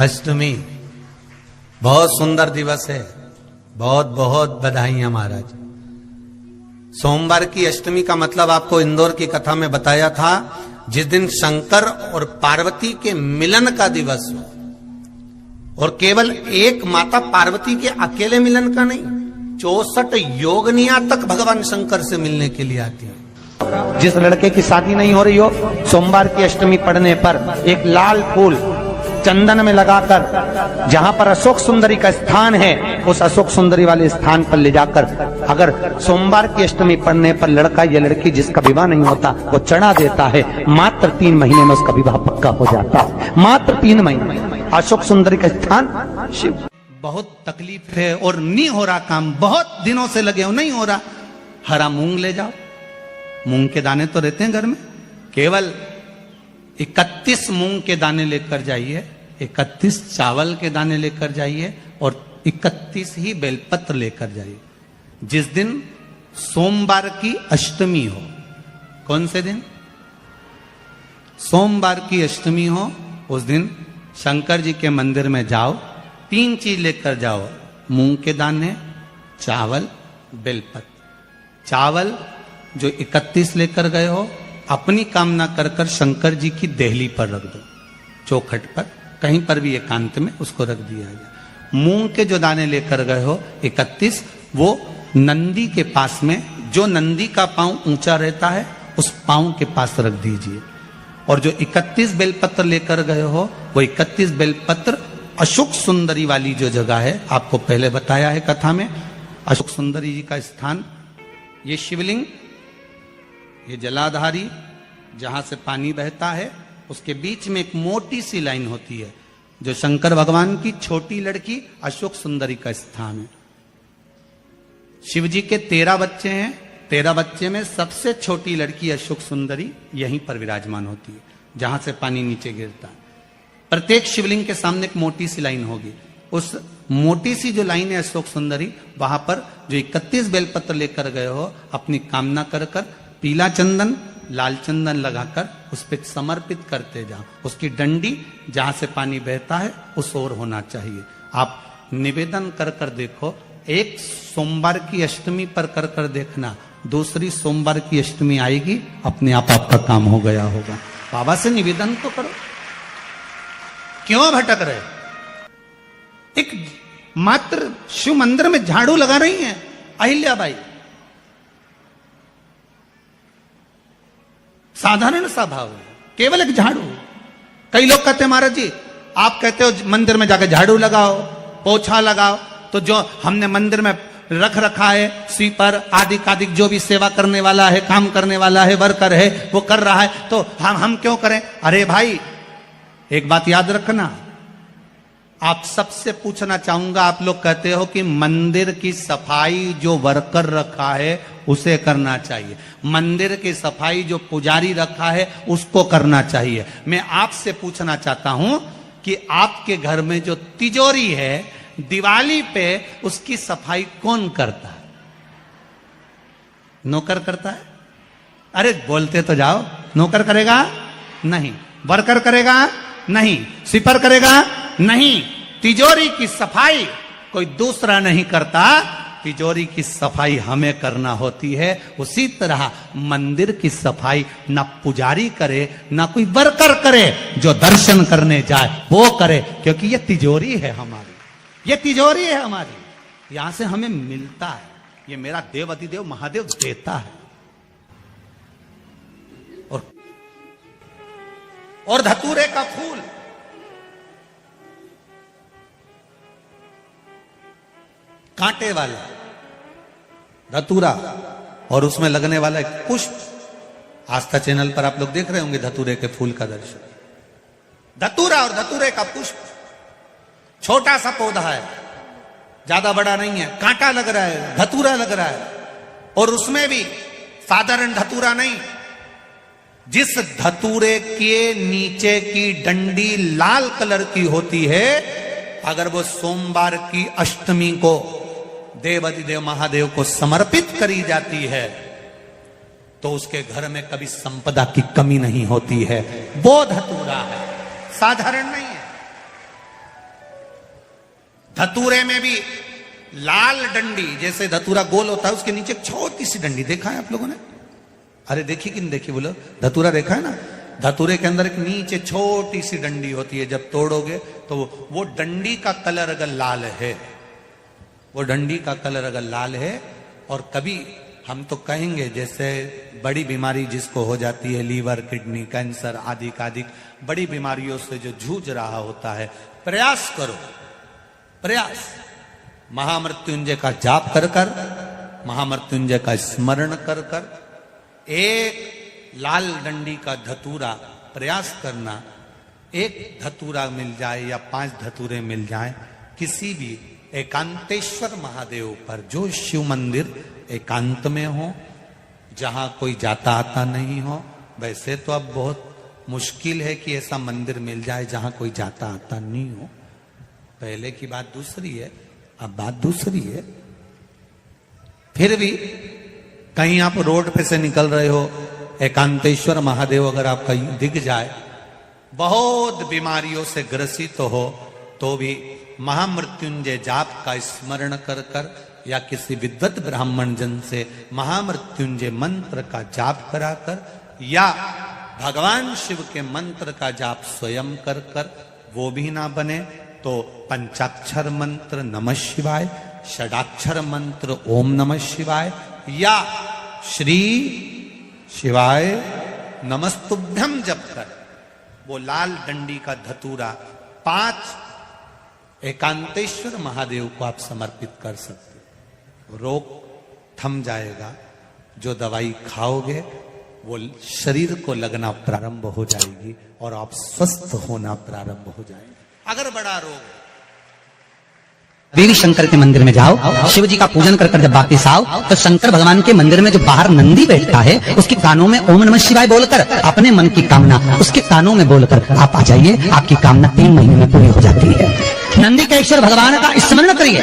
अष्टमी बहुत सुंदर दिवस है। बहुत बहुत बधाइयां महाराज। सोमवार की अष्टमी का मतलब आपको इंदौर की कथा में बताया था, जिस दिन शंकर और पार्वती के मिलन का दिवस हो, और केवल एक माता पार्वती के अकेले मिलन का नहीं, 64 योगनियां तक भगवान शंकर से मिलने के लिए आती है। जिस लड़के की शादी नहीं हो रही हो, सोमवार की अष्टमी पड़ने पर एक लाल फूल चंदन में लगाकर जहां पर अशोक सुंदरी का स्थान है, उस अशोक सुंदरी वाले स्थान पर ले जाकर अगर सोमवार की अष्टमी पड़ने पर लड़का या लड़की जिसका विवाह नहीं होता वो चढ़ा देता है, मात्र 3 महीने में उसका विवाह पक्का हो जाता है। मात्र 3 महीने। अशोक सुंदरी का स्थान शिव। बहुत तकलीफ है और नहीं हो रहा काम, बहुत दिनों से लगे हो, नहीं हो रहा। हरा मूंग ले जाओ, मूंग के दाने तो रहते हैं घर में, केवल 31 मूंग के दाने लेकर जाइए, 31 चावल के दाने लेकर जाइए और 31 ही बेलपत्र लेकर जाइए। जिस दिन सोमवार की अष्टमी हो, कौन से दिन? सोमवार की अष्टमी हो, उस दिन शंकर जी के मंदिर में जाओ, 3 चीज लेकर जाओ, मूंग के दाने, चावल, बेलपत्र। चावल जो 31 लेकर गए हो, अपनी कामना कर कर शंकर जी की देहली पर रख दो, चौखट पर, कहीं पर भी एकांत में उसको रख दिया जाए। मूंग के जो दाने लेकर गए हो 31, वो नंदी के पास में, जो नंदी का पांव ऊंचा रहता है उस पांव के पास रख दीजिए। और जो 31 बेलपत्र लेकर गए हो, वो 31 बेलपत्र अशोक सुंदरी वाली जो जगह है, आपको पहले बताया है कथा में, अशोक सुंदरी जी का स्थान, ये शिवलिंग, ये जलाधारी जहां से पानी बहता है, उसके बीच में एक मोटी सी लाइन होती है, जो शंकर भगवान की छोटी लड़की अशोक सुंदरी का स्थान है। शिव जी के 13 बच्चे हैं, 13 बच्चे में सबसे छोटी लड़की अशोक सुंदरी यहीं पर विराजमान होती है, जहां से पानी नीचे गिरता है। प्रत्येक शिवलिंग के सामने एक मोटी सी लाइन होगी, उस मोटी सी जो लाइन है अशोक सुंदरी, वहां पर जो 31 बेलपत्र लेकर गए हो, अपनी कामना कर कर पीला चंदन, लाल चंदन लगाकर उस पर समर्पित करते जाओ। उसकी डंडी जहां से पानी बहता है उस ओर होना चाहिए। आप निवेदन कर कर देखो, एक सोमवार की अष्टमी पर कर कर देखना, दूसरी सोमवार की अष्टमी आएगी, अपने आप आपका काम हो गया होगा। बाबा से निवेदन तो करो, क्यों भटक रहे? एक मात्र शिव मंदिर में झाड़ू लगा रही हैं अहिल्याबाई, साधारण सा भाव है, केवल एक झाड़ू। कई लोग कहते हैं महाराज जी, आप कहते हो मंदिर में जाकर झाड़ू लगाओ, पोछा लगाओ, तो जो हमने मंदिर में रख रखा है स्वीपर आदि जो भी सेवा करने वाला है, काम करने वाला है, वर्कर है, वो कर रहा है, तो हम क्यों करें? अरे भाई, एक बात याद रखना, आप सबसे पूछना चाहूंगा, आप लोग कहते हो कि मंदिर की सफाई जो वर्कर रखा है उसे करना चाहिए, मंदिर की सफाई जो पुजारी रखा है उसको करना चाहिए। मैं आपसे पूछना चाहता हूं कि आपके घर में जो तिजोरी है, दिवाली पे उसकी सफाई कौन करता है? नौकर करता है? अरे बोलते तो जाओ। नौकर करेगा? नहीं। वर्कर करेगा? नहीं। स्वीपर करेगा? नहीं। तिजोरी की सफाई कोई दूसरा नहीं करता, तिजोरी की सफाई हमें करना होती है। उसी तरह मंदिर की सफाई ना पुजारी करे, ना कोई वर्कर करे, जो दर्शन करने जाए वो करे, क्योंकि ये तिजोरी है हमारी, ये तिजोरी है हमारी, यहां से हमें मिलता है, ये मेरा देव अधिदेव महादेव देता है। और धतूरे का फूल, कांटे वाला धतूरा, और उसमें लगने वाला एक पुष्प, आस्था चैनल पर आप लोग देख रहे होंगे धतूरे के फूल का दर्शन। धतूरा और धतूरे का पुष्प, छोटा सा पौधा है, ज्यादा बड़ा नहीं है, कांटा लग रहा है, धतूरा लग रहा है, और उसमें भी साधारण धतूरा नहीं, जिस धतूरे के नीचे की डंडी लाल कलर की होती है, अगर वो सोमवार की अष्टमी को देव अधिदेव महादेव को समर्पित करी जाती है, तो उसके घर में कभी संपदा की कमी नहीं होती है। वो धतूरा है, साधारण नहीं है। धतूरे में भी लाल डंडी, जैसे धतूरा गोल होता है उसके नीचे एक छोटी सी डंडी, देखा है आप लोगों ने? अरे देखी कि नहीं देखी बोलो? धतूरा देखा है ना? धतूरे के अंदर एक नीचे छोटी सी डंडी होती है, जब तोड़ोगे तो वो डंडी का कलर अगर लाल है, वो डंडी का कलर अगर लाल है, और कभी हम तो कहेंगे जैसे बड़ी बीमारी जिसको हो जाती है, लीवर, किडनी, कैंसर आदि आदि बड़ी बीमारियों से जो जूझ रहा होता है, प्रयास करो, प्रयास महामृत्युंजय का जाप कर कर, महामृत्युंजय का स्मरण कर कर, एक लाल डंडी का धतूरा प्रयास करना, एक धतूरा मिल जाए या 5 धतूरे मिल जाए किसी भी एकांतेश्वर महादेव पर, जो शिव मंदिर एकांत में हो, जहां कोई जाता आता नहीं हो। वैसे तो अब बहुत मुश्किल है कि ऐसा मंदिर मिल जाए जहां कोई जाता आता नहीं हो, पहले की बात दूसरी है, अब बात दूसरी है। फिर भी कहीं आप रोड पे से निकल रहे हो, एकांतेश्वर महादेव अगर आपका दिख जाए, बहुत बीमारियों से ग्रसित हो, तो भी महामृत्युंजय जाप का स्मरण कर कर या किसी विद्वत ब्राह्मण जन से महामृत्युंजय मंत्र का जाप कराकर या भगवान शिव के मंत्र का जाप स्वयं कर कर, वो भी ना बने तो पंचाक्षर मंत्र नमः शिवाय, षडाक्षर मंत्र ओम नमः शिवाय या श्री शिवाय नमस्तुभ्यम जप कर वो लाल डंडी का धतूरा 5 एकांतेश्वर महादेव को आप समर्पित कर सकते हो। रोग थम जाएगा, जो दवाई खाओगे वो शरीर को लगना प्रारंभ हो जाएगी और आप स्वस्थ होना प्रारंभ हो जाएंगे। अगर बड़ा रोग, देवी शंकर के मंदिर में जाओ, शिव जी का पूजन कर कर जब वापिस आओ तो शंकर भगवान के मंदिर में जो बाहर नंदी बैठता है उसके कानों में ओम नमः शिवाय बोलकर अपने मन की कामना उसके कानों में बोलकर आप आ जाइए, आपकी कामना 3 महीने में पूरी हो जाती है। नंदी के ईश्वर भगवान का स्मरण करिए।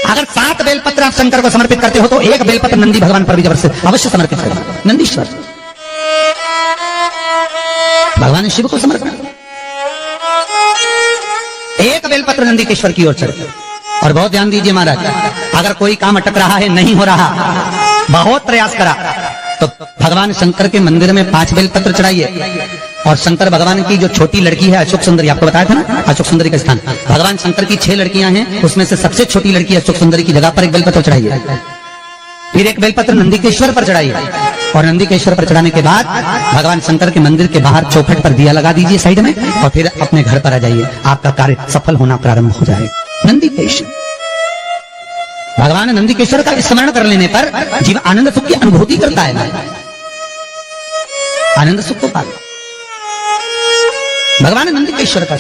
अगर 7 बेलपत्र आप शंकर को समर्पित करते हो तो 1 बेलपत्र नंदी भगवान पर भी अवश्य समर्पित करें। नंदीश्वर भगवान शिव को समर्पित, 1 बेलपत्र नंदीकेश्वर की ओर चढ़े। और बहुत ध्यान दीजिए महाराज, अगर कोई काम अटक रहा है, नहीं हो रहा, बहुत प्रयास करा, तो भगवान शंकर के मंदिर में 5 बेलपत्र चढ़ाइए। और शंकर भगवान की जो छोटी लड़की है अशोक सुंदरी, आपको बताया था ना अशोक सुंदरी का स्थान, भगवान शंकर की 6 लड़कियां हैं, उसमें से सबसे छोटी लड़की अशोक सुंदरी की जगह पर 1 बेलपत्र चढ़ाइए। फिर 1 बेलपत्र नंदीकेश्वर पर चढ़ाइए। और नंदीकेश्वर पर चढ़ाने के बाद भगवान शंकर के मंदिर के बाहर चौखट पर दिया लगा दीजिए साइड में, और फिर अपने घर पर आ जाइए, आपका कार्य सफल होना प्रारंभ हो जाएगा। नंदीकेश्वर भगवान नंदीकेश्वर का स्मरण कर लेने पर जीव आनंद सुख की अनुभूति करता है, आनंद सुख को पाता। भगवान नंदीकेश्वर का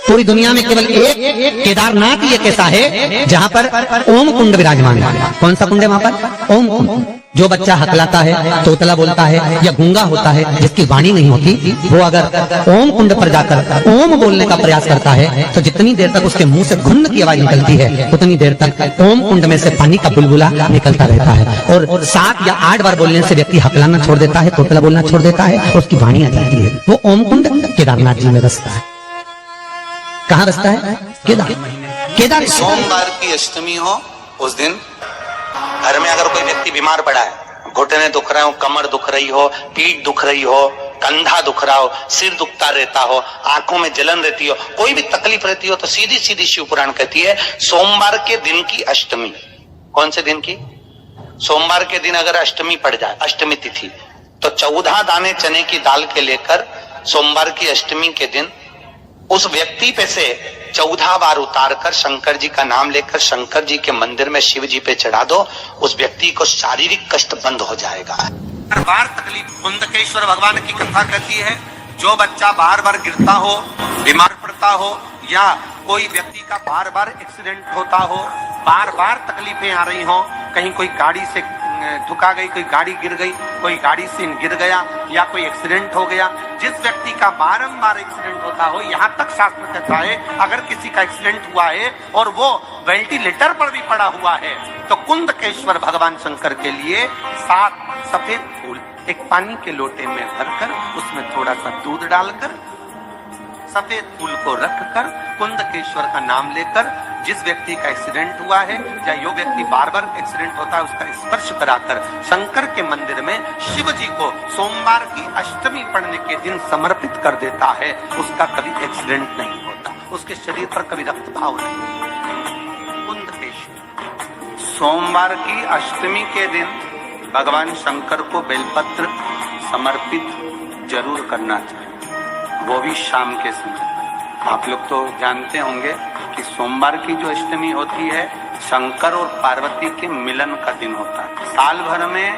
पूरी दुनिया में केवल एक केदारनाथ ही एक ऐसा है जहां पर ओम कुंड विराजमान है। कौन सा कुंड है वहां पर? ओम कुंड। जो बच्चा हकलाता है, तोतला बोलता है या गूंगा होता है, जिसकी वाणी नहीं होती, वो अगर ओम कुंड पर जाकर ओम बोलने का प्रयास करता है तो जितनी देर तक उसके मुंह से घुन्न की आवाज निकलती है उतनी देर तक ओम कुंड में से पानी का बुलबुला निकलता रहता है। और 7 या 8 बार बोलने से व्यक्ति हकलाना छोड़ देता है, तोतला बोलना छोड़ देता है, उसकी वाणी आ जाती है। वो ओम कुंड केदारनाथ जी में बसता है। कहाँ बसता है? केदार। सोमवार की अष्टमी हो उस दिन घर में अगर कोई व्यक्ति बीमार पड़ा है, घुटने दुख रहे हो, कमर दुख रही हो, पीठ दुख रही हो, कंधा दुख रहा हो, सिर दुखता रहता हो, आंखों में जलन रहती हो, कोई भी तकलीफ रहती हो, तो सीधी सीधी शिव पुराण कहती है सोमवार के दिन की अष्टमी। कौन से दिन की? सोमवार के दिन अगर अष्टमी पड़ जाए, अष्टमी तिथि, तो 14 दाने चने की दाल के लेकर सोमवार की अष्टमी के दिन उस व्यक्ति पे से 14 बार उतार कर शंकर जी का नाम लेकर शंकर जी के मंदिर में शिव जी पे चढ़ा दो, उस व्यक्ति को शारीरिक कष्ट बंद हो जाएगा। हर बार तकलीफ, कुंदकेश्वर भगवान की कथा कहती है, जो बच्चा बार बार गिरता हो, बीमार पड़ता हो, या कोई व्यक्ति का बार बार एक्सीडेंट होता हो, बार बार तकलीफें आ रही हो, कहीं कोई गाड़ी से धुका गई, कोई गाड़ी गिर गई, कोई गाड़ी से गिर गया, या कोई एक्सीडेंट हो गया, जिस व्यक्ति का बारंबार एक्सीडेंट होता हो, यहाँ तक शास्त्र कहता है अगर किसी का एक्सीडेंट हुआ है और वो वेंटिलेटर पर भी पड़ा हुआ है, तो कुंदकेश्वर भगवान शंकर के लिए 7 सफेद फूल एक पानी के लोटे में भरकर उसमें थोड़ा सा दूध डालकर सफेद फूल को रखकर कुंदकेश्वर का नाम लेकर जिस व्यक्ति का एक्सीडेंट हुआ है या जो व्यक्ति बार बार एक्सीडेंट होता है उसका स्पर्श कराकर शंकर के मंदिर में शिव जी को सोमवार की अष्टमी पड़ने के दिन समर्पित कर देता है, उसका कभी एक्सीडेंट नहीं होता, उसके शरीर पर कभी रक्तभाव नहीं। कुंदकेश्वर सोमवार की अष्टमी के दिन भगवान शंकर को बेलपत्र समर्पित जरूर करना चाहिए, वो भी शाम के समय। आप लोग तो जानते होंगे कि सोमवार की जो अष्टमी होती है शंकर और पार्वती के मिलन का दिन होता है। साल भर में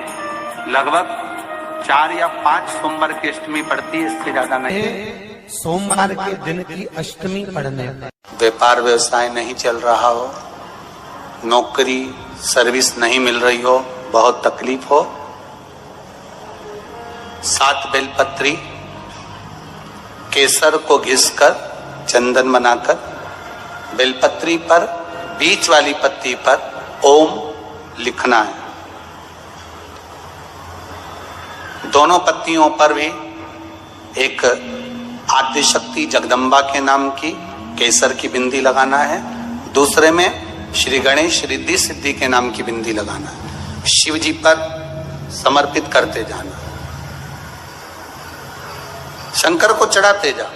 लगभग 4 या 5 सोमवार की अष्टमी पड़ती है, इससे ज्यादा नहीं। सोमवार के दिन की अष्टमी पड़ने व्यापार व्यवसाय नहीं चल रहा हो, नौकरी सर्विस नहीं मिल रही हो, बहुत तकलीफ हो, 7 बेलपत्री केसर को घिसकर चंदन बनाकर बेलपत्री पर बीच वाली पत्ती पर ओम लिखना है। दोनों पत्तियों पर भी एक आद्य शक्ति जगदम्बा के नाम की केसर की बिंदी लगाना है, दूसरे में श्री गणेश रिद्धि सिद्धि के नाम की बिंदी लगाना है। शिव जी पर समर्पित करते जाना, शंकर को चढ़ाते जा।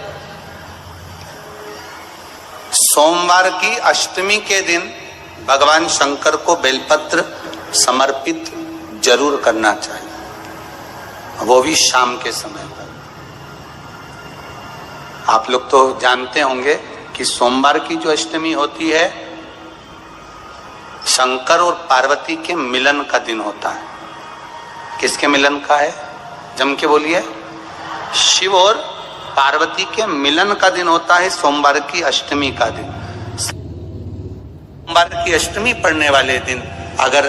सोमवार की अष्टमी के दिन भगवान शंकर को बेलपत्र समर्पित जरूर करना चाहिए, वो भी शाम के समय पर। आप लोग तो जानते होंगे कि सोमवार की जो अष्टमी होती है शंकर और पार्वती के मिलन का दिन होता है। किसके मिलन का है? जम के बोलिए। शिव और पार्वती के मिलन का दिन होता है सोमवार की अष्टमी का दिन। सोमवार की अष्टमी पड़ने वाले दिन अगर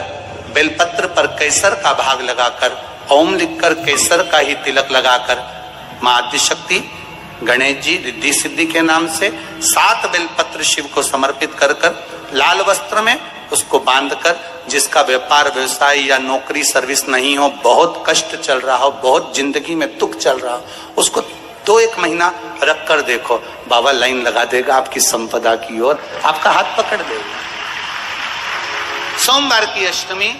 बेलपत्र पर केसर का भाग लगाकर ओम लिखकर केसर का ही तिलक लगाकर मां आदिशक्ति गणेश जी रिद्धि सिद्धि के नाम से 7 बेलपत्र शिव को समर्पित कर लाल वस्त्र में उसको बांधकर, जिसका व्यापार व्यवसाय या नौकरी सर्विस नहीं हो, बहुत कष्ट चल रहा हो, बहुत जिंदगी में दुख चल रहा हो, उसको 2-1 महीना रख कर देखो, बाबा लाइन लगा देगा आपकी संपदा की ओर, आपका हाथ पकड़ देगा। सोमवार की अष्टमी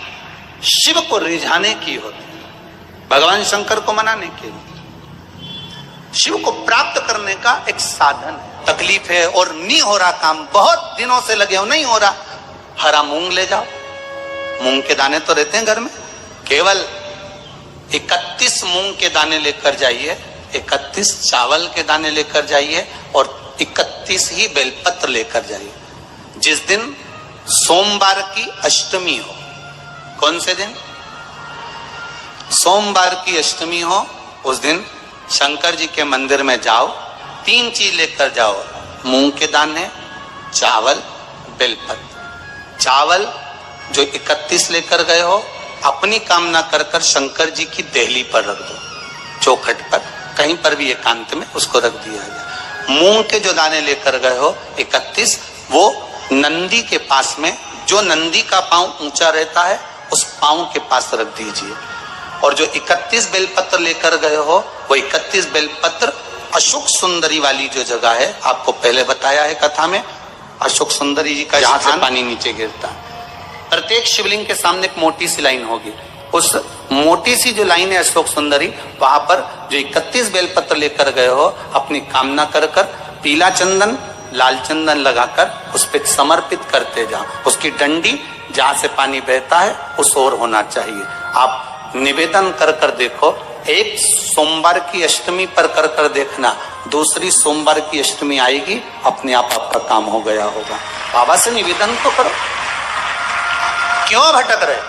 शिव को रिझाने की होती है, भगवान शंकर को मनाने के लिए, शिव को प्राप्त करने का एक साधन है। तकलीफ है और नहीं हो रहा काम, बहुत दिनों से लगे हो, नहीं हो रहा, हरा मूंग ले जाओ। मूंग के दाने तो रहते हैं घर में, केवल 31 मूंग के दाने लेकर जाइए, 31 चावल के दाने लेकर जाइए और 31 ही बेलपत्र लेकर जाइए। जिस दिन सोमवार की अष्टमी हो, कौन से दिन? सोमवार की अष्टमी हो, उस दिन शंकर जी के मंदिर में जाओ, 3 चीज लेकर जाओ, मूंग के दाने, चावल, बेलपत्र। चावल जो 31 लेकर गए हो अपनी कामना कर कर शंकर जी की देहली पर रख दो, चौखट पर, कहीं पर भी एकांत में उसको रख दिया जाए। मूंग के जो दाने लेकर गए हो 31, वो नंदी के पास में, जो नंदी का पांव ऊंचा रहता है उस पांव के पास रख दीजिए। और जो 31 बेलपत्र लेकर गए हो वो 31 बेलपत्र अशोक सुंदरी वाली जो जगह है, आपको पहले बताया है कथा में, अशोक सुंदरी जी का जहां से पानी नीचे गिरता है, प्रत्येक शिवलिंग के सामने एक मोटी सी लाइन होगी, उस मोटी सी जो लाइन है अशोक सुंदरी, वहां पर जो 31 बेलपत्र लेकर गए हो अपनी कामना कर कर पीला चंदन लाल चंदन लगाकर उस पर समर्पित करते जाओ। उसकी डंडी जहां से पानी बहता है उस ओर होना चाहिए। आप निवेदन कर कर देखो, एक सोमवार की अष्टमी पर कर कर देखना, दूसरी सोमवार की अष्टमी आएगी, अपने आप आपका काम हो गया होगा। बाबा से निवेदन तो करो, क्यों भटक रहे?